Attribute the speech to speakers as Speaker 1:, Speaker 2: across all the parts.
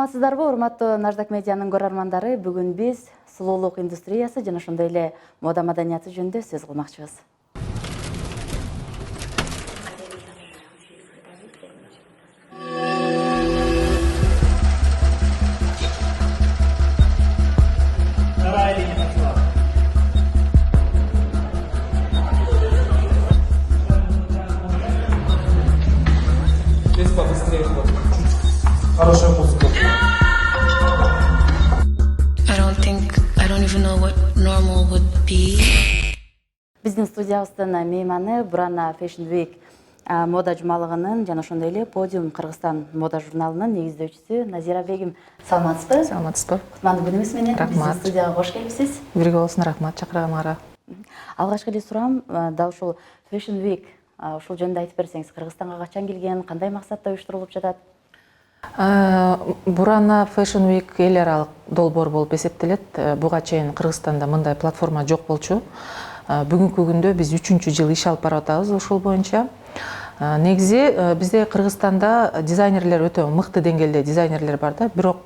Speaker 1: Саламатсыздарбы, урматтуу Наждак медианын көрөрмандары. Бүгүн биз сулуулук индустриясы жана ошондой эле мода маданияты жөнүндө сөз кылмакчыбыз.
Speaker 2: Хорошая музыка.
Speaker 3: I don't even know what normal would be.
Speaker 1: Биздин студиябыздын мейманы Бурана Fashion Week мода жумалыгынын жана ошондой эле Podium Кыргызстан мода журналынын негиздөөчүсү Назира Бегим. Саламатсызбы?
Speaker 4: Саламатсызбы.
Speaker 1: Кутмандуу күнүңүз менен
Speaker 4: Рахмат.
Speaker 1: биздин студияга кош келипсиз.
Speaker 4: Бирге болсун, рахмат чакырганыңарга.
Speaker 1: Алгачкы эле суроом, дал ушул Fashion Week ушул жөнүндө айтып берсеңиз, Кыргызстанга качан келген, кандай максатта уюштурулуп жатат?
Speaker 4: Бурана Fashion Week эл аралык долбоор болуп эсептелет. Буга чейин Кыргызстанда мындай платформа жок болчу. Бүгүнкү күндө биз 3-жыл иш алып барып атабыз ушул боюнча. Негизи бизде Кыргызстанда дизайнерлер өтө мыкты деңгээлде дизайнерлер бар да, бирок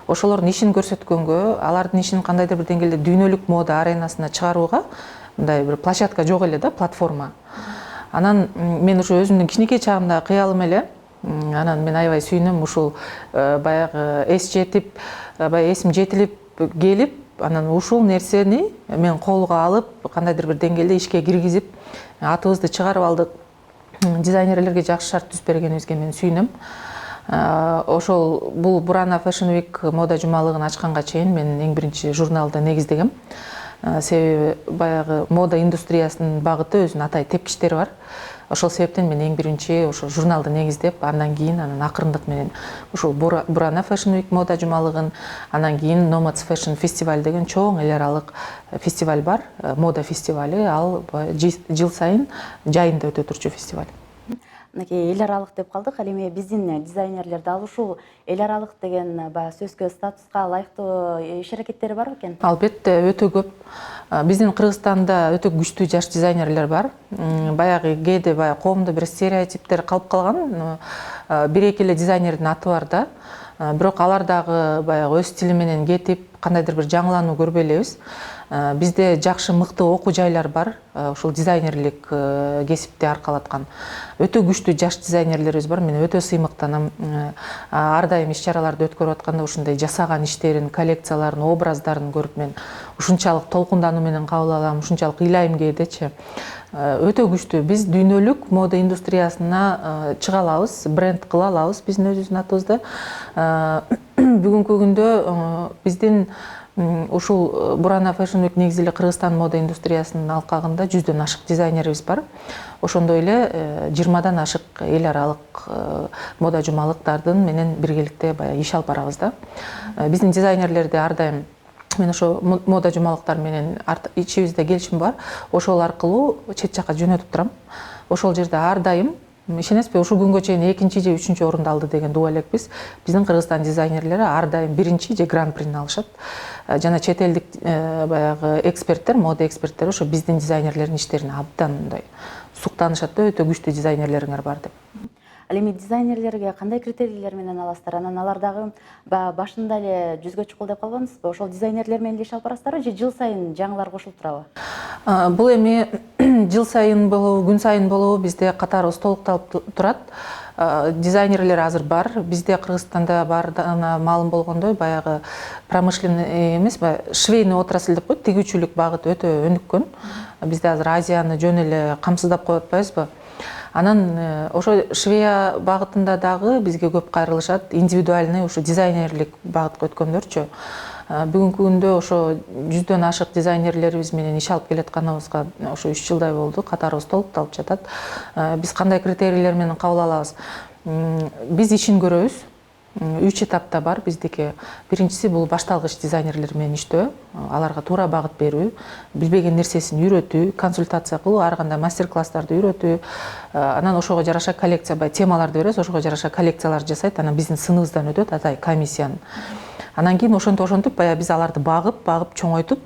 Speaker 4: ошолордун ишин көрсөткөнгө, алардын ишин кандайдыр бир деңгээлде дүйнөлүк мода аренасына чыгарууга мындай бир площадка жок эле да, платформа. Анан мен ушу өзүмдүн кичинекей чагымдагы кыялым эле. Анан мен аябай сүйүнөм, ушул баягы эсим жетилип келип, анан ушул нерсени мен колго алып, кандайдыр бир деңгээлде ишке киргизип, атыбызды чыгарып алдык. Дизайнерлерге жакшы шарт түзүп бергенибизге мен сүйүнөм. Ошол бул Бурана Fashion Week мода жумалыгын ачканга чейин мен эң биринчи журналды негиздегем. Себеби баягы мода индустриясынын багыты өзүнүн атай тепкичтери бар. Ошол себептен мен эң биринчи ошо журналды негиздеп, андан кийин акырындык менен ушул Бурана Fashion Week мода жумалыгын, андан кийин Nomads Fashion Festival деген чоң эл аралык фестиваль бар, мода фестивали, ал жыл сайын жайында өтө турчу фестиваль.
Speaker 1: Мынакей эл аралык деп калдык, ал эми биздин дизайнерлер дал ушул эл аралык деген баягы сөзгө, статуска ылайыктуу иш аракеттери бар бекен?
Speaker 4: Албетте, өтө көп. Биздин Кыргызстанда өтө күчтүү жаш дизайнерлер бар. Баягы кээде коомдо бир стереотиптер калып калган. Бир-эки эле дизайнердин аты бар да. Бирок алар дагы баягы өз стили менен кетип, кандайдыр бир жаңылануу көрбөй элебиз. Бизде жакшы мыкты окуу жайлар бар, ушул дизайнерлик кесипти аркалаткан. Өтө күчтүү жаш дизайнерлерибиз бар. Мен өтө сыймыктанам. Ар дайым иш-чараларды өткөрүп атканда ушундай жасаган иштерин, коллекцияларын, образдарын көрүп мен ушунчалык толкундануу менен кабыл алам, ушунчалык ыйлайм кээдечи. Өтө күчтүү. Биз дүйнөлүк мода индустриясына чыга алабыз, бренд кыла алабыз биздин өзүбүздүн атыбызды. Бүгүнкү күндө биздин ушул Бурана Fashion Week негизи эле Кыргызстан мода индустриясынын алкагында 100дөн ашык дизайнерибиз бар. Ошондой эле 20дан ашык эл аралык мода жумалыктардын менен биргеликте баягы иш алып барабыз да. Биздин дизайнерлерди ар дайым мен ошо мода жумалыктар менен ичибизде келишим бар. Ошол аркылуу чет жакка жөнөтүп турам. Ошол жерде ар дайым ишенесизби, ушул күнгө чейин 2-чи же 3-чү орунду алды деген дубал элекпиз. Биздин Кыргызстан дизайнерлери ар дайым 1-чи же гран-прини алышат. Жана чет элдик баягы эксперттер, мода эксперттери ошо биздин дизайнерлердин иштерине абдан мындай суктанышат да, өтө күчтүү дизайнерлериңер бар деп.
Speaker 1: Ал эми дизайнерлерге кандай критерийлер менен аласыздар? Анан алар дагы башында эле жүзгө чукул деп калбадыңызбы? Ошол дизайнерлер менен иш алып барасыздарбы же жыл сайын жаңылар кошулуп турабы?
Speaker 4: Бул эми жыл сайын болобу, күн сайын болобу бизде катарыбыз толукталып турат. Дизайнерлер азыр бар. Бизде Кыргызстанда бардыгына маалым болгондой баягы промышленный эмес, швейный отрасль деп коет, тигүүчүлүк багыты өтө өнүккөн. Бизде азыр Азияны жөн эле камсыздап коюп атпайбызбы? Анан ошо швея багытында дагы бизге көп кайрылышат, индивидуальный ушу дизайнерлик багытка өткөндөрчү. Бүгүнкү күндө ошо 100дөн ашык дизайнерлерибиз менен иш алып келатканыбызга ошо 3 жылдай болду, катарыбыз толукталып жатат. Биз кандай критерийлер менен кабыл алабыз? Биз ишин көрөбүз. 3 этапта бар биздики. Биринчиси бул башталгыч дизайнерлер менен иштөө, аларга туура багыт берүү, билбеген нерсесин үйрөтүү, консультация кылуу, ар кандай мастер-класстарды үйрөтүү. Анан ошого жараша коллекция, темаларды беребиз, ошого жараша коллекциялар жасайт, анан биздин сыныбыздан өтөт, атай комиссиянын. Анан кийин ошентип баягы биз аларды багып чоңойтуп,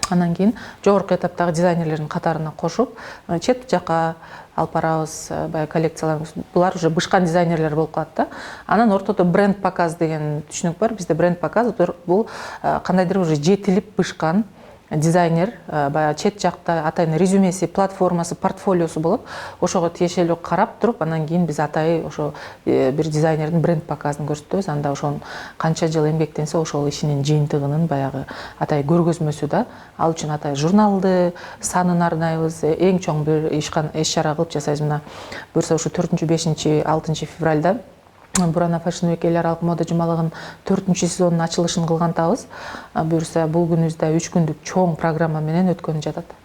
Speaker 4: анан кийин жогорку этаптагы дизайнерлердин катарына кошуп, чет жакка алып барабыз, баягы коллекцияларыбыз. Булар уже бышкан дизайнерлер болуп калат да. Анан ортодо бренд показ деген түшүнүк бар. Бизде бренд показ бул кандайдыр уже жетилип бышкан дизайнер, баягы чет жакта атайын резюмеси, платформасы, портфолиосу болот. Ошого тиешелүү карап туруп, анан кийин биз атайын ошо бир дизайнердин бренд показын көрсөтөбүз. Анда ошонун канча жыл эмгектенсе, ошол ишинин жыйынтыгынын баягы атайын көргөзмөсү да. Ал үчүн атайын журналды санын арнайбыз. Эң чоң бир иш чара кылып жасайбыз. Мына буюрса ушу 4-5-6 февралда Burana Fashion Week эл аралык мода жумалыгынын 4-сезонунун ачылышын кылгантабыз. Буюрса бул күнүбүздө 3 күндүк чоң программа менен өткөнү жатат.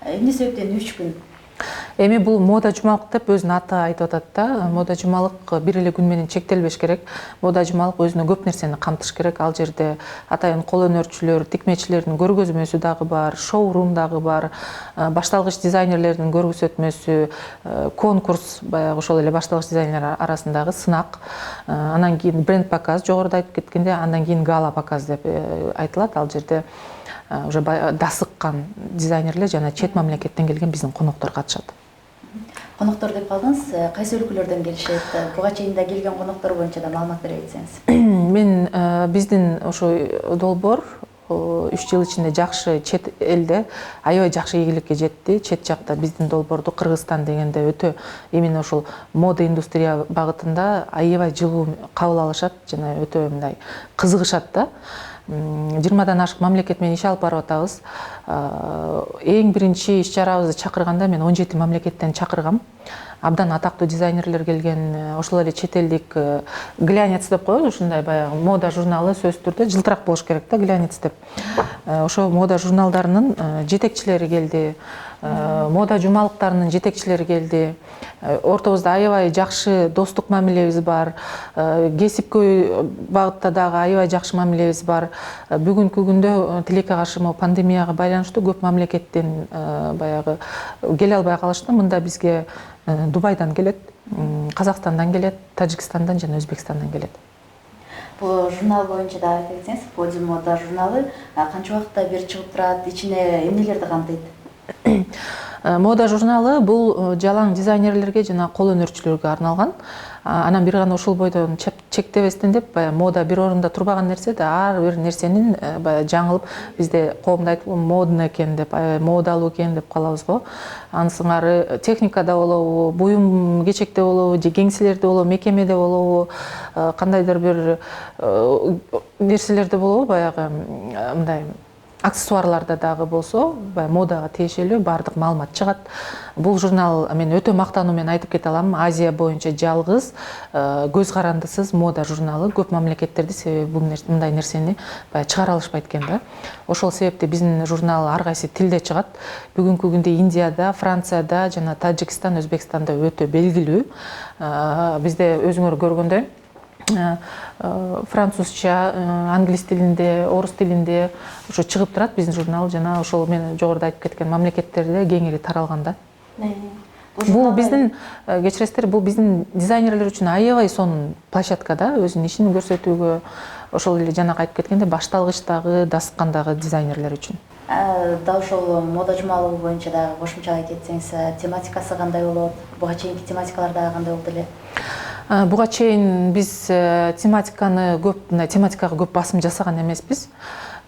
Speaker 1: Эмне себептен 3 күн?
Speaker 4: Эми бул мода жумалык деп өзүнүн аты айтып атат да. Мода жумалык бир эле күн менен чектелбеш керек. Мода жумалык өзүнө көп нерсени камтыш керек. Ал жерде атайын кол өнөрчүлөр, тикмечилердин көргөзмөсү дагы бар, шоурум дагы бар, башталгыч дизайнерлердин көрсөтмөсү, конкурс, баягы ошол эле башталгыч дизайнерлер арасындагы сынак, анан кийин бренд показ, жогоруда айтып кеткенде, андан кийин гала показ деп айтылат. Ал жерде уже дасыккан дизайнерлер жана чет мамлекеттен келген биздин коноктор катышат.
Speaker 1: Коноктор деп калдыңыз, кайсы өлкөлөрдөн келишет? Буга чейин да келген коноктор боюнча да маалымат бере кетсеңиз.
Speaker 4: Мен биздин ошо долбоор 3 жыл ичинде жакшы чет элде аябай жакшы ийгиликке жетти. Чет жакта биздин долбоорду Кыргызстан дегенде өтө именно ошол мода индустрия багытында аябай жылуу кабыл алышат жана өтө мындай кызыгышат да. 20дан ашык мамлекет менен иш алып барып атабыз. Эң биринчи иш чарабызды чакырганда мен 17 мамлекеттен чакыргам. Абдан атактуу дизайнерлер келген, ошол эле чет элдик глянец деп коебуз, ушундай баягы мода журналы сөзсүз түрдө жылтырак болуш керек да, глянец деп. Ошо мода журналдарынын жетекчилери келди, мода жумалыктарынын жетекчилери келди. Ортобузда аябай жакшы достук мамилебиз бар, кесипкөй багытта дагы аябай жакшы мамилебиз бар. Бүгүнкү күндө тилекке каршы пандемияга байланыштуу көп мамлекеттен баягы келе албай калышты. Мында бизге Дубайдан келет, Казакстандан келет, Тажикстандан жана Өзбекстандан келет.
Speaker 1: Бул журнал боюнча да айта кетсеңиз, Подиум мода журналы канча убакытта бир чыгып турат, ичине эмнелерди камтыйт?
Speaker 4: Мода журналы бул жалаң дизайнерлерге жана кол өнөрчүлөргө арналган. Анан бир гана ушул бойдон чектебестен деп, мода бир орунда турбаган нерсе да, ар бир нерсенин жаңылып, бизде коомдо айтып модный экен деп, модалуу экен деп калабыз го. Анын сыңары техникада болобу, буюм кечекте болобу, же кеңселерде болобу, мекемеде болобу, кандайдыр бир нерселерде болобу, баягы мындай аксессуарларда дагы болсо, модага тиешелүү баардык маалымат чыгат. Бул журнал мен өтө мактануу менен айтып кете алам, Азия боюнча жалгыз көз карандысыз мода журналы. Көп мамлекеттерде себеби бул мындай нерсени чыгара алышпайт экен да. Ошол себепти биздин журнал ар кайсы тилде чыгат. Бүгүнкү күндө Индияда, Францияда жана Тажикстан, Өзбекстанда өтө белгилүү. Бизде өзүңөр көргөндөй французча, англис тилинде, орус тилинде ошо чыгып турат биздин журнал жана ошол мен жогоруда айтып кеткен мамлекеттерде кеңири таралган да. Бул биздин, кечиресиздер, бул биздин дизайнерлер үчүн аябай сонун площадка да, өзүнүн ишин көрсөтүүгө, ошол эле жанагы айтып кеткенде башталгычтагы, дасыккандагы дизайнерлер үчүн.
Speaker 1: Да ошол мода жумалыгы боюнча дагы кошумча айтып кетсеңиз, тематикасы кандай болот? Буга чейинки тематикалар дагы кандай болду эле?
Speaker 4: Буга чейин биз тематикага көп басым жасаган эмеспиз.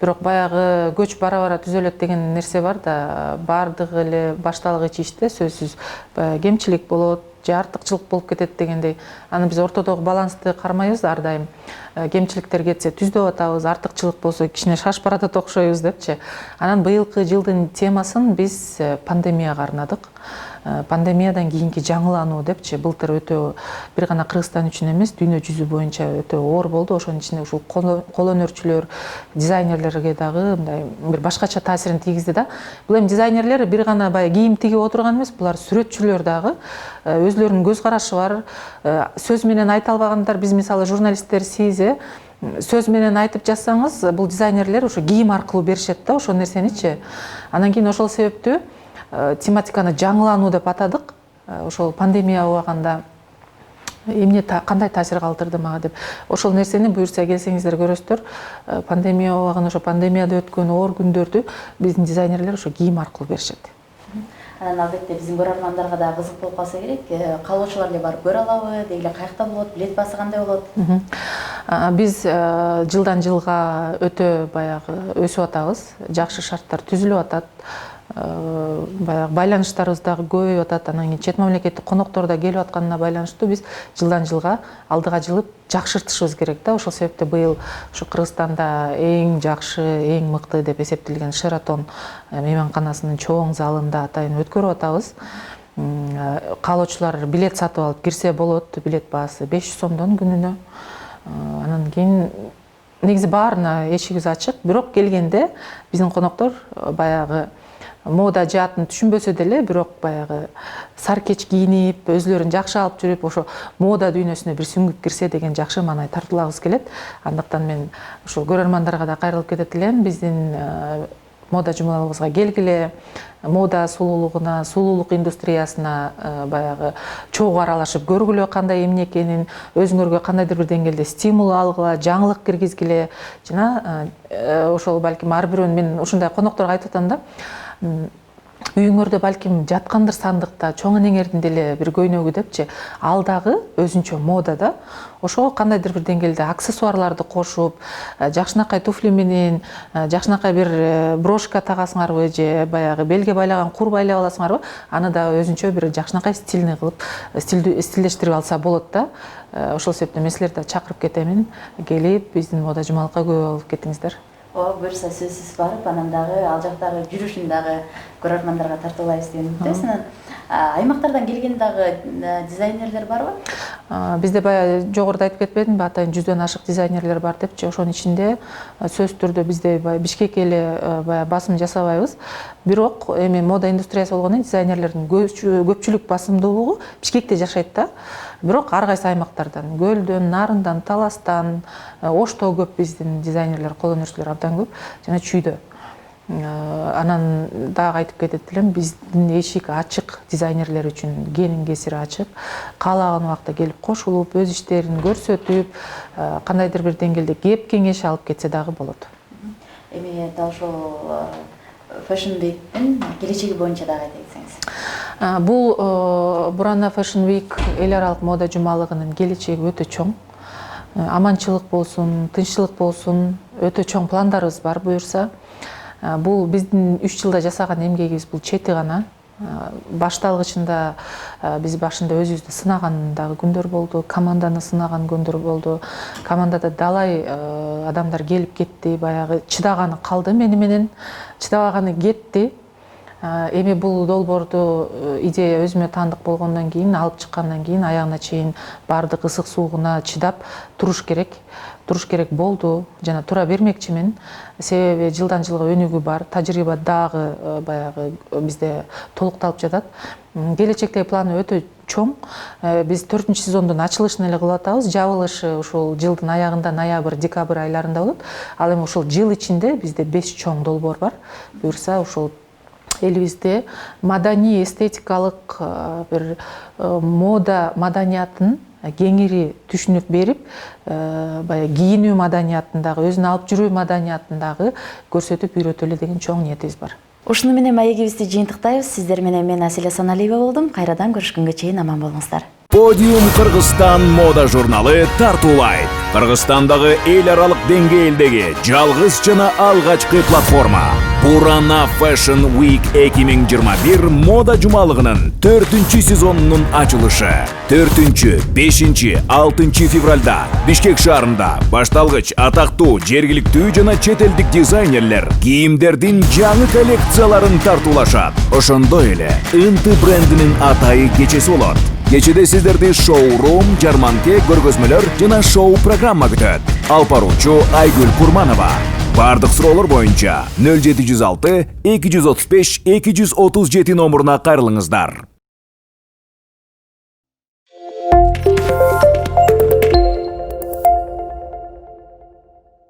Speaker 4: Бирок баягы көч бара-бара түзөлөт деген нерсе бар да, бардык эле башталгыч иште сөзсүз кемчилик болот, же артыкчылык болуп кетет дегендей. Аны биз ортодогу балансты кармайбыз ар дайым. Кемчиликтер кетсе түздөп атабыз, артыкчылык болсо кичине шашып баратат окшойбуз депчи. Анан быйылкы жылдын темасын биз пандемияга арнадык. Пандемиядан кийинки жаңылануу депчи. Былтыр өтө бир гана Кыргызстан үчүн эмес, дүйнө жүзү боюнча өтө оор болду. Ошонун ичинде ушул кол өнөрчүлөр, дизайнерлерге дагы мындай бир башкача таасирин тийгизди да. Бул эми дизайнерлер бир гана баягы кийим тигип отурган эмес, булар сүрөтчүлөр дагы, өзлөрүнүн көз карашы бар. Сөз менен айта албагандар, биз мисалы журналисттер сиз сөз менен айтып жазсаңыз, бул дизайнерлер ошо кийим аркылуу беришет да, ошол нерсеничи. Анан кийин ошол себептүү тематиканы жаңылануу деп атадык. Ошол пандемия убагында эмне кандай таасир калтырды мага деп. Ошол нерсени буюрса келсеңиздер көрөсүздөр. Пандемия убагында ошо пандемияда өткөн оор күндөрдү биздин дизайнерлер ошо кийим аркылуу беришет.
Speaker 1: Анан албетте биздин көрөрмандарга да кызык болуп калса керек. Каалоочулар эле барып көрө алабы, деги эле каякта болот, билет баасы кандай болот?
Speaker 4: Биз жылдан жылга өтө баягы өсүп атабыз. Жакшы шарттар түзүлүп атат. Баягы байланыштарыбыз дагы көбөйүп атат. Анан кийин чет мамлекеттик коноктор да келип атканына байланыштуу биз жылдан жылга алдыга жылып жакшыртышыбыз керек да. Ошол себептен быйыл ушу Кыргызстанда эң жакшы, эң мыкты деп эсептелген Шератон мейманканасынын чоң залында атайын өткөрүп атабыз. Каалоочулар билет сатып алып кирсе болот. Билет баасы 500 сомдон күнүнө. Анан кийин негизи баарына эшигибиз ачык. Бирок келгенде биздин коноктор баягы мода жаатын түшүнбөсө деле, бирок баягы саркеч кийинип, өзлөрүн жакшы алып жүрүп, ошо мода дүйнөсүнө бир сүңгүп кирсе деген жакшы маанай тартуулагыбыз келет. Андыктан мен ушул көрөрмандарга да кайрылып кетет элем. Биздин мода жумалыбызга келгиле, мода сулуулугуна, сулуулук индустриясына баягы чогуу аралашып көргүлө кандай эмне экенин, өзүңөргө кандайдыр бир деңгээлде стимул алгыла, жаңылык киргизгиле. Жана ошол балким ар бирөөнүн мен ушундай конокторго айтып атам да. Үйүңөрдө балким жаткандыр сандыкта чоң энеңердин деле бир көйнөгү депчи, ал дагы өзүнчө мода да. Ошого кандайдыр бир деңгээлде аксессуарларды кошуп, жакшынакай туфли менен, жакшынакай бир брошка тагасыңарбы же баягы белге байлаган кур байлап аласыңарбы, аны да өзүнчө бир жакшынакай стильный кылып, стилдештирип алса болот да. Ошол себептен мен силерди чакырып кетемин, келип биздин мода жумалыкка көп болуп кетиңиздер.
Speaker 1: Буюрса сөзсүз барып, анан дагы ал жактагы жүрүшүн дагы көрөрмандарга тартуулайбыз деп үмүттөбүз. Анан аймактардан келген дагы дизайнерлер барбы?
Speaker 4: Бизде баягы жогоруда айтып кетпедимби, атайын 100дөн ашык дизайнерлер бар депчи. Ошонун ичинде сөзсүз түрдө бизде Бишкекке эле баягы басым жасабайбыз. Бирок эми мода индустриясы болгондон дизайнерлердин көпчүлүк басымдуулугу Бишкекте жашайт да. Бирок ар кайсы аймактардан, Көлдөн, Нарындан, Таластан, Ошто көп биздин дизайнерлер, кол өнөрчүлөр абдан көп, жана Чүйдө. Анан дагы айтып кетет элем, биздин эшик ачык дизайнерлер үчүн, кенин кесири ачык. Каалаган убакта келип кошулуп, өз иштерин көрсөтүп, кандайдыр бир деңгээлде кеп кеңеш алып кетсе дагы болот.
Speaker 1: Эми дал ошол Fashion Week'тин келечеги боюнча дагы айта кетсеңиз.
Speaker 4: Бул Бурана Fashion Week эл аралык мода жумалыгынын келечеги өтө чоң. Аманчылык болсун, тынччылык болсун, өтө чоң пландарыбыз бар буюрса. Бул биздин 3 жылда жасаган эмгегибиз, бул чети гана. Башталгычында биз башында өзүбүздү сынаган дагы күндөр болду, команданы сынаган күндөр болду. Командада далай адамдар келип кетти, баягы чыдаганы калды менен, чыдабаганы кетти. Эми бул долбоорду идея өзүмө таандык болгондон кийин, алып чыккандан кийин аягына чейин баардык ысык суугуна чыдап туруш керек болду, жана тура бермекчимин. Себеби жылдан жылга өнүгүү бар, тажрыйба дагы баягы бизде толукталып жатат. Келечектеги планы өтө чоң. Биз 4-сезондун ачылышын эле кылып атабыз. Жабылышы ушул жылдын аягында, ноябрь-декабрь айларында болот. Ал эми ушул жыл ичинде бизде 5 чоң долбоор бар. Буюрса ушул элибизде маданий, эстетикалык бир мода маданиятын кеңири түшүнүп берип, баягы кийинүү маданиятын дагы, өзүн алып жүрүү маданиятын дагы көрсөтүп үйрөтөлү деген чоң ниетибиз бар.
Speaker 1: Ушуну менен маегибизди жыйынтыктайбыз. Сиздер менен мен Аселя Саналиева болдум. Кайрадан көрүшкөнгө чейин аман болуңуздар.
Speaker 2: Podium Кыргызстан мода журналы тартуулайт. Кыргызстандагы эл аралык деңгээлдеги жалгыз жана алгачкы платформа Burana Fashion Week 2021 мода жумалыгынын 4-сезонунун ачылышы 4, 5, 6 февралда Бишкек шаарында башталгыч атактуу жергиликтүү жана чет элдик дизайнерлер кийимдердин жаңы коллекцияларын тартуулашат. Ошондой эле Ынты брендинин атайы кечеси болот. Кечеде сиздерди шоурум, жарманке, көргөзмөлөр жана шоу программа күтөт. Алып баруучу Айгүл Курманова. Бардык суроолор боюнча 0706 235 237 номуруна кайрылыңыздар.